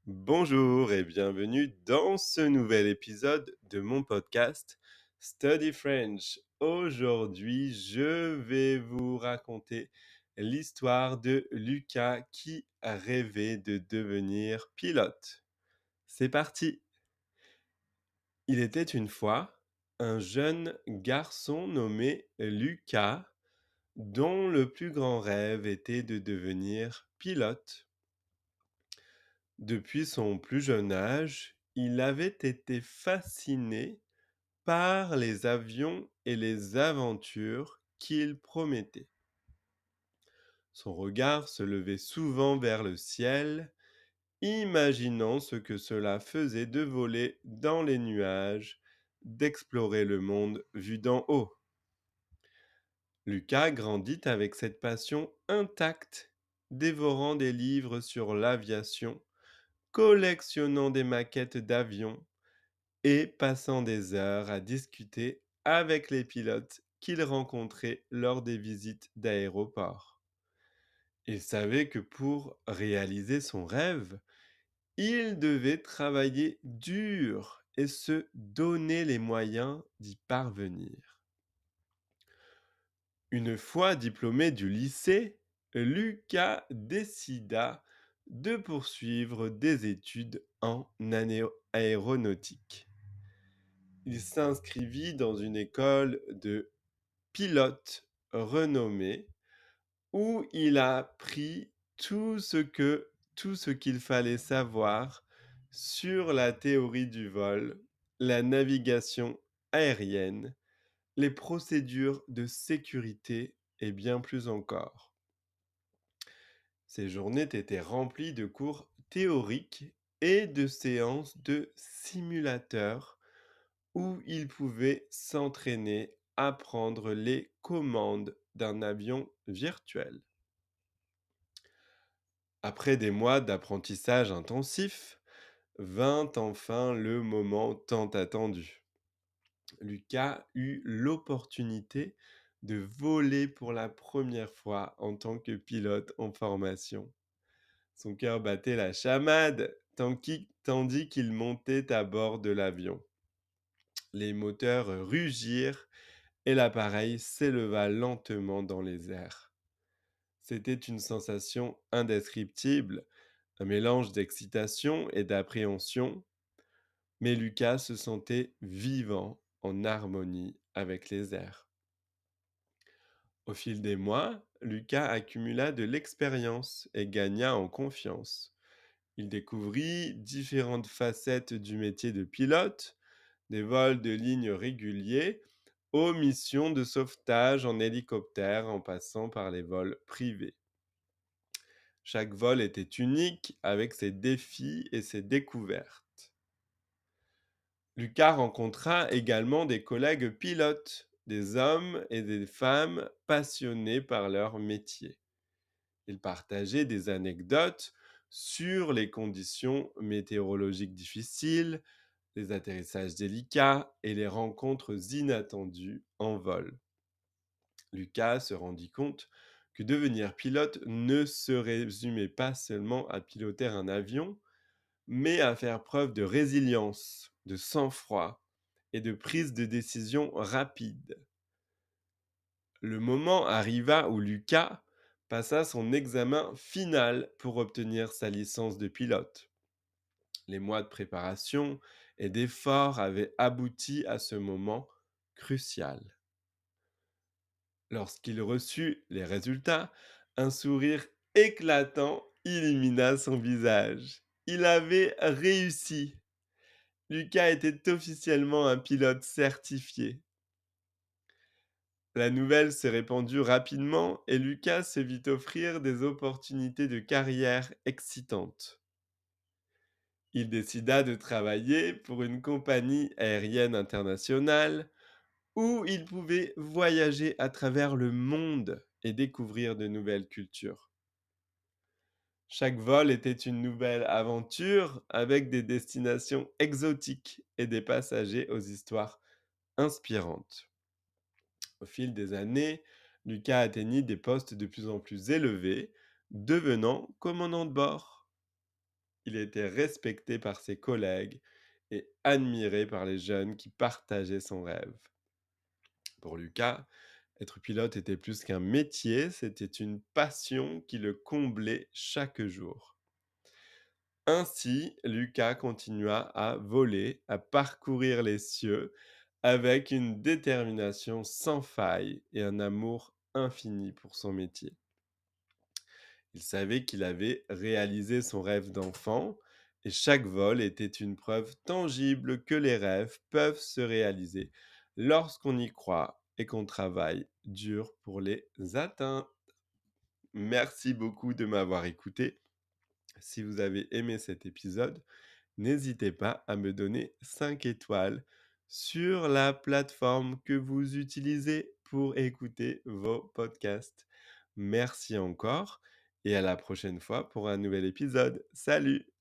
Bonjour et bienvenue dans ce nouvel épisode de mon podcast Study French. Aujourd'hui, je vais vous raconter l'histoire de Lucas qui rêvait de devenir pilote. C'est parti! Il était une fois un jeune garçon nommé Lucas dont le plus grand rêve était de devenir pilote. Depuis son plus jeune âge, il avait été fasciné par les avions et les aventures qu'ils promettaient. Son regard se levait souvent vers le ciel, imaginant ce que cela faisait de voler dans les nuages, d'explorer le monde vu d'en haut. Lucas grandit avec cette passion intacte, dévorant des livres sur l'aviation, collectionnant des maquettes d'avions et passant des heures à discuter avec les pilotes qu'il rencontrait lors des visites d'aéroports. Il savait que pour réaliser son rêve, il devait travailler dur et se donner les moyens d'y parvenir. Une fois diplômé du lycée, Lucas décida de poursuivre des études en aéronautique. Il s'inscrivit dans une école de pilote renommée où il a appris tout ce qu'il fallait savoir sur la théorie du vol, la navigation aérienne, les procédures de sécurité et bien plus encore. Ces journées étaient remplies de cours théoriques et de séances de simulateurs où il pouvait s'entraîner à prendre les commandes d'un avion virtuel. Après des mois d'apprentissage intensif, vint enfin le moment tant attendu. Lucas eut l'opportunité de voler pour la première fois en tant que pilote en formation. Son cœur battait la chamade tandis qu'il montait à bord de l'avion. Les moteurs rugirent et l'appareil s'éleva lentement dans les airs. C'était une sensation indescriptible, un mélange d'excitation et d'appréhension, mais Lucas se sentait vivant, en harmonie avec les airs. Au fil des mois, Lucas accumula de l'expérience et gagna en confiance. Il découvrit différentes facettes du métier de pilote, des vols de ligne réguliers aux missions de sauvetage en hélicoptère en passant par les vols privés. Chaque vol était unique avec ses défis et ses découvertes. Lucas rencontra également des collègues pilotes, des hommes et des femmes passionnés par leur métier. Ils partageaient des anecdotes sur les conditions météorologiques difficiles, les atterrissages délicats et les rencontres inattendues en vol. Lucas se rendit compte que devenir pilote ne se résumait pas seulement à piloter un avion, mais à faire preuve de résilience, de sang-froid et de prise de décision rapide. Le moment arriva où Lucas passa son examen final pour obtenir sa licence de pilote. Les mois de préparation et d'efforts avaient abouti à ce moment crucial. Lorsqu'il reçut les résultats, un sourire éclatant illumina son visage. Il avait réussi. Lucas était officiellement un pilote certifié. La nouvelle s'est répandue rapidement et Lucas se vit offrir des opportunités de carrière excitantes. Il décida de travailler pour une compagnie aérienne internationale où il pouvait voyager à travers le monde et découvrir de nouvelles cultures. Chaque vol était une nouvelle aventure avec des destinations exotiques et des passagers aux histoires inspirantes. Au fil des années, Lucas atteignit des postes de plus en plus élevés, devenant commandant de bord. il était respecté par ses collègues et admiré par les jeunes qui partageaient son rêve. Pour Lucas, être pilote était plus qu'un métier, c'était une passion qui le comblait chaque jour. Ainsi, Lucas continua à voler, à parcourir les cieux, avec une détermination sans faille et un amour infini pour son métier. Il savait qu'il avait réalisé son rêve d'enfant, et chaque vol était une preuve tangible que les rêves peuvent se réaliser lorsqu'on y croit et qu'on travaille dur pour les atteindre. Merci beaucoup de m'avoir écouté. Si vous avez aimé cet épisode, n'hésitez pas à me donner 5 étoiles sur la plateforme que vous utilisez pour écouter vos podcasts. Merci encore et à la prochaine fois pour un nouvel épisode. Salut!